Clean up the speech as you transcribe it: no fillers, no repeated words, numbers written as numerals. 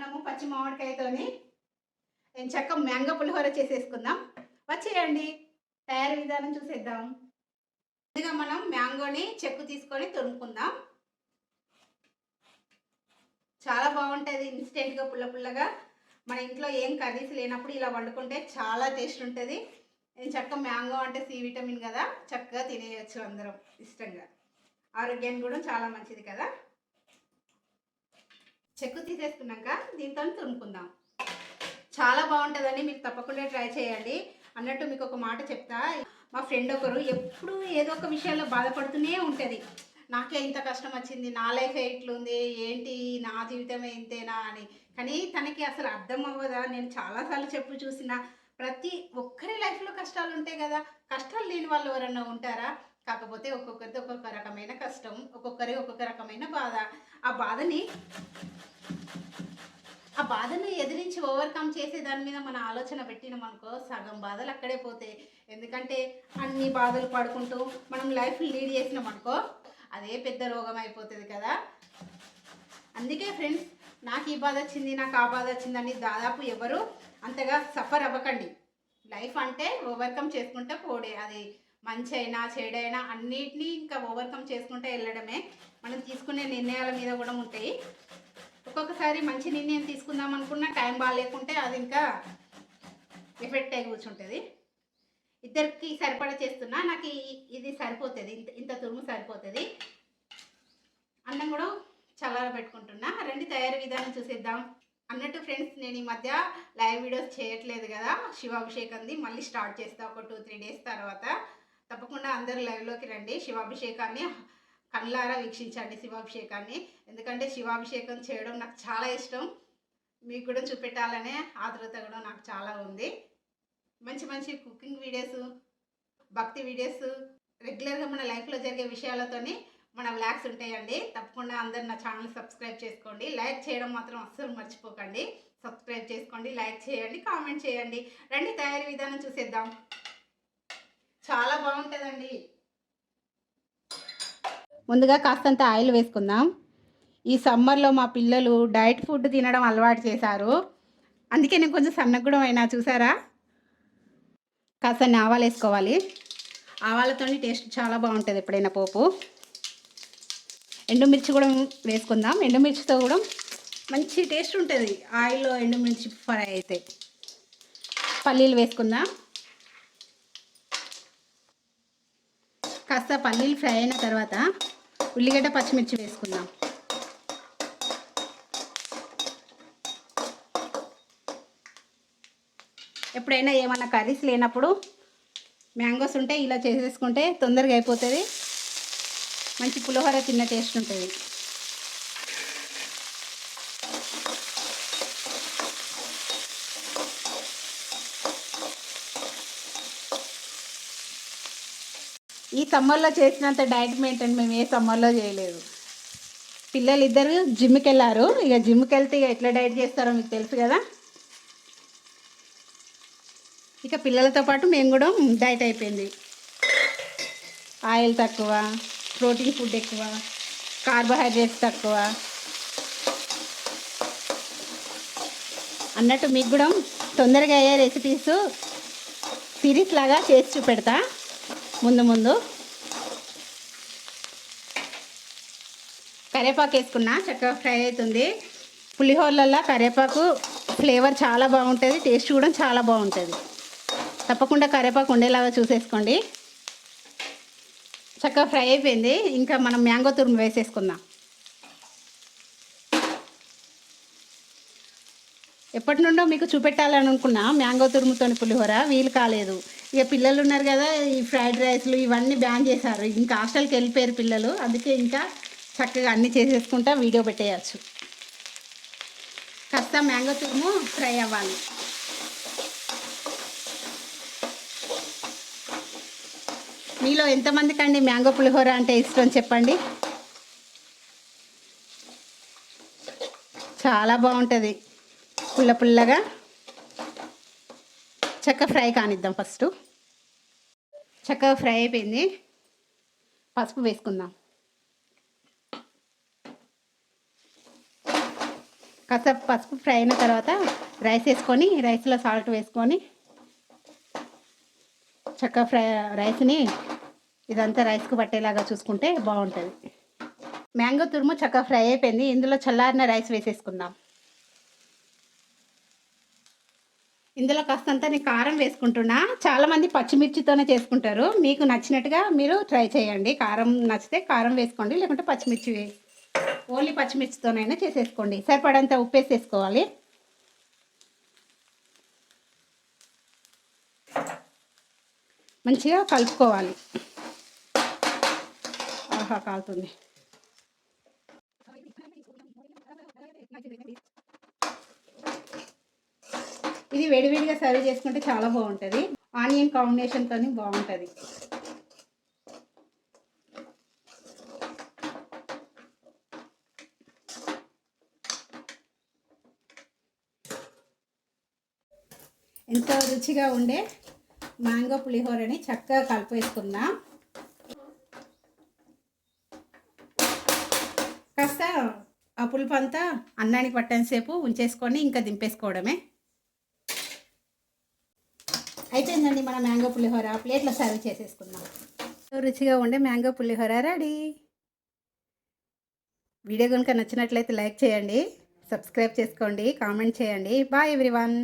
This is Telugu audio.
మనము పచ్చి మామిడికాయతోని ఎంచక్క మ్యాంగో పులిహోర చేసేసుకుందాం. వచ్చేయండి. తయారీ విధానం చూసేద్దాం. ముందుగా మనం మ్యాంగోని చెక్కు తీసుకొని తురుముకుందాం. చాలా బాగుంటుంది ఇన్స్టెంట్‌గా పుల్ల పుల్లగా. మన ఇంట్లో ఏం కర్రీస్ లేనప్పుడు ఇలా వండుకుంటే చాలా టేస్ట్ ఉంటుంది. ఎంచక్క మ్యాంగో అంటే సి విటమిన్ కదా, చక్కగా తినేయొచ్చు అందరం ఇష్టంగా. ఆరోగ్యానికి కూడా చాలా మంచిది కదా. చెక్కు తీసేసుకున్నాక దీంతో తురుముకుందాం. చాలా బాగుంటుందండి, మీరు తప్పకుండా ట్రై చేయండి. అన్నట్టు మీకు ఒక మాట చెప్తా. మా ఫ్రెండ్ ఒకరు ఎప్పుడూ ఏదో ఒక విషయాల్లో బాధపడుతూనే ఉంటుంది. నాకే ఇంత కష్టం వచ్చింది, నా లైఫే ఇట్లుంది, ఏంటి నా జీవితమే ఇంతేనా అని. కానీ తనకి అసలు అర్థం అవ్వదా. నేను చాలాసార్లు చెప్పు చూసిన ప్రతి ఒక్కరి లైఫ్లో కష్టాలు ఉంటాయి కదా. కష్టాలు లేని వాళ్ళు ఎవరన్నా ఉంటారా? కాకపోతే ఒక్కొక్కరిది ఒక్కొక్క రకమైన కష్టం, ఒక్కొక్కరి ఒక్కొక్క రకమైన బాధ. ఆ బాధని ఆ బాధను ఎదిరించి ఓవర్కమ్ చేసే దాని మీద మన ఆలోచన పెట్టినామనుకో సగం బాధలు అక్కడే పోతాయి. ఎందుకంటే అన్ని బాధలు పడుకుంటూ మనం లైఫ్ లీడ్ చేసినామనుకో అదే పెద్ద రోగం అయిపోతుంది కదా. అందుకే ఫ్రెండ్స్, నాకు ఈ బాధ వచ్చింది, నాకు ఆ బాధ వచ్చిందని దాదాపు ఎవరు అంతగా సఫర్ అవ్వకండి. లైఫ్ అంటే ఓవర్కమ్ చేసుకుంటే పోడే. అది మంచి అయినా చెడైనా అన్నిటినీ ఇంకా ఓవర్కమ్ చేసుకుంటే వెళ్ళడమే. మనం తీసుకునే నిర్ణయాల మీద కూడా ఉంటాయి. ఒక్కొక్కసారి మంచి నిర్ణయం తీసుకుందాం అనుకున్న టైం బాగాలేకుంటే అది ఇంకా ఎఫెక్ట్ అయి కూర్చుంటుంది. ఇద్దరికి సరిపడా చేస్తున్నా, నాకు ఇది సరిపోతుంది, ఇంత ఇంత తురుము సరిపోతుంది. అన్నం కూడా చల్లారబెట్టుకుంటున్నా. రండి తయారీ విధానం చూసేద్దాం. అన్నట్టు ఫ్రెండ్స్, నేను ఈ మధ్య లైవ్ వీడియోస్ చేయట్లేదు కదా, శివాభిషేకంది మళ్ళీ స్టార్ట్ చేస్తా ఒక 2-3 డేస్ తర్వాత. తప్పకుండా అందరూ లైవ్లోకి రండి, శివాభిషేకాన్ని కళ్ళారా వీక్షించండి శివాభిషేకాన్ని. ఎందుకంటే శివాభిషేకం చేయడం నాకు చాలా ఇష్టం, మీకు కూడా చూపెట్టాలనే ఆతృత కూడా నాకు చాలా ఉంది. మంచి మంచి కుకింగ్ వీడియోస్, భక్తి వీడియోస్, రెగ్యులర్గా మన లైఫ్లో జరిగే విషయాలతోని మన వ్లాగ్స్ ఉంటాయండి. తప్పకుండా అందరు నా ఛానల్ సబ్స్క్రైబ్ చేసుకోండి. లైక్ చేయడం మాత్రం అస్సలు మర్చిపోకండి. సబ్స్క్రైబ్ చేసుకోండి, లైక్ చేయండి, కామెంట్ చేయండి. రండి తయారీ విధానం చూసేద్దాం. చాలా బాగుంటుందండి. ముందుగా కాస్తంత ఆయిల్ వేసుకుందాం. ఈ సమ్మర్లో మా పిల్లలు డైట్ ఫుడ్ తినడం అలవాటు చేశారు. అందుకే నేను కొంచెం సన్నగా అయినా చూసారా. కాస్త ఆవాలు వేసుకోవాలి. ఆవాలతో టేస్ట్ చాలా బాగుంటుంది ఎప్పుడైనా పోపు. ఎండుమిర్చి కూడా వేసుకుందాం. ఎండుమిర్చితో కూడా మంచి టేస్ట్ ఉంటుంది ఆయిల్లో ఎండుమిర్చి ఫ్రై అయితే. పల్లీలు వేసుకుందాం. కాస్త పల్లీలు ఫ్రై అయిన తర్వాత ఉల్లిగడ్డ పచ్చిమిర్చి వేసుకుందాం. ఎప్పుడైనా ఏమన్నా కర్రీస్ లేనప్పుడు మ్యాంగోస్ ఉంటే ఇలా చేసేసుకుంటే తొందరగా అయిపోతుంది. మంచి పులిహోర తిన్న టేస్ట్ ఉంటుంది. ఈ సమ్మర్లో చేసినంత డైట్ మెయింటైన్ మేము ఏ సమ్మర్లో చేయలేదు. పిల్లలు ఇద్దరు జిమ్కి వెళ్ళారు. ఇక జిమ్కి వెళ్తే ఇక ఎట్లా డైట్ చేస్తారో మీకు తెలుసు కదా. ఇక పిల్లలతో పాటు మేము కూడా డైట్ అయిపోయింది. ఆయిల్ తక్కువ, ప్రోటీన్ ఫుడ్ ఎక్కువ, కార్బోహైడ్రేట్స్ తక్కువ. అన్నట్టు మీకు కూడా తొందరగా అయ్యే రెసిపీస్ సిరీస్ లాగా చేసి చూపెడతా ముందు ముందు. కరివేపాకు వేసుకున్నా, చక్కగా ఫ్రై అవుతుంది. పులిహోరలలో కరివేపాకు ఫ్లేవర్ చాలా బాగుంటుంది, టేస్ట్ కూడా చాలా బాగుంటుంది. తప్పకుండా కరివేపాకు ఉండేలాగా చూసేసుకోండి. చక్కగా ఫ్రై అయిపోయింది. ఇంకా మనం మ్యాంగో తురుము వేసేసుకుందాం. ఎప్పటి నుండో మీకు చూపెట్టాలని అనుకున్నా మ్యాంగో తురుముతో పులిహోర, వీలు కాలేదు. ఇక పిల్లలు ఉన్నారు కదా, ఈ ఫ్రైడ్ రైస్లు ఇవన్నీ బ్యాన్ చేశారు. ఇంకా హాస్టల్కి వెళ్ళిపోయారు పిల్లలు. అందుకే ఇంకా చక్కగా అన్నీ చేసేసుకుంటా వీడియో పెట్టేయచ్చు. కాస్త మ్యాంగో తురుము ఫ్రై అవ్వాలి. మీలో ఎంతమందికి అండి మ్యాంగో పులిహోర అంటే ఇష్టం చెప్పండి. చాలా బాగుంటుంది పుల్ల పుల్లగా. చక్కగా ఫ్రై కానిద్దాం. ఫస్ట్ చక్కగా ఫ్రై అయిపోయింది. పసుపు వేసుకుందాం. కాసేపు పసుపు ఫ్రై అయిన తర్వాత రైస్ వేసుకొని రైస్లో సాల్ట్ వేసుకొని చక్కగా రైస్ని ఇదంతా రైస్కు పట్టేలాగా చూసుకుంటే బాగుంటుంది. మ్యాంగో తురుము చక్కగా ఫ్రై అయిపోయింది. ఇందులో చల్లారిన రైస్ వేసేసుకుందాం. ఇందులో కాస్తంత నేను కారం వేసుకుంటున్నా. చాలామంది పచ్చిమిర్చితోనే చేసుకుంటారు. మీకు నచ్చినట్టుగా మీరు ట్రై చేయండి. కారం నచ్చితే కారం వేసుకోండి, లేకుంటే పచ్చిమిర్చి ఓన్లీ పచ్చిమిర్చితోనైనా చేసేసుకోండి. సరిపడంత ఉప్పు వేసేసుకోవాలి. మంచిగా కలుపుకోవాలి. ఆహా కాలుతుంది. ఇది వేడివేడిగా సర్వ్ చేసుకుంటే చాలా బాగుంటుంది. ఆనియన్ కాంబినేషన్తో బాగుంటుంది. ఎంతో రుచిగా ఉండే మ్యాంగో పులిహోరని చక్కగా కలిపేసుకుందాం. కాస్త ఆ పులుపు అంతా అన్నానికి పట్టేసేపు ఉంచేసుకొని ఇంకా దింపేసుకోవడమే. అయిపోయిందండి మన మ్యాంగో పులిహోర. ప్లేట్లో సర్వ్ చేసేసుకుందాం. రుచిగా ఉండే మ్యాంగో పులిహోర రెడీ. వీడియో కనుక నచ్చినట్లయితే లైక్ చేయండి, సబ్స్క్రైబ్ చేసుకోండి, కామెంట్ చేయండి. Bye everyone.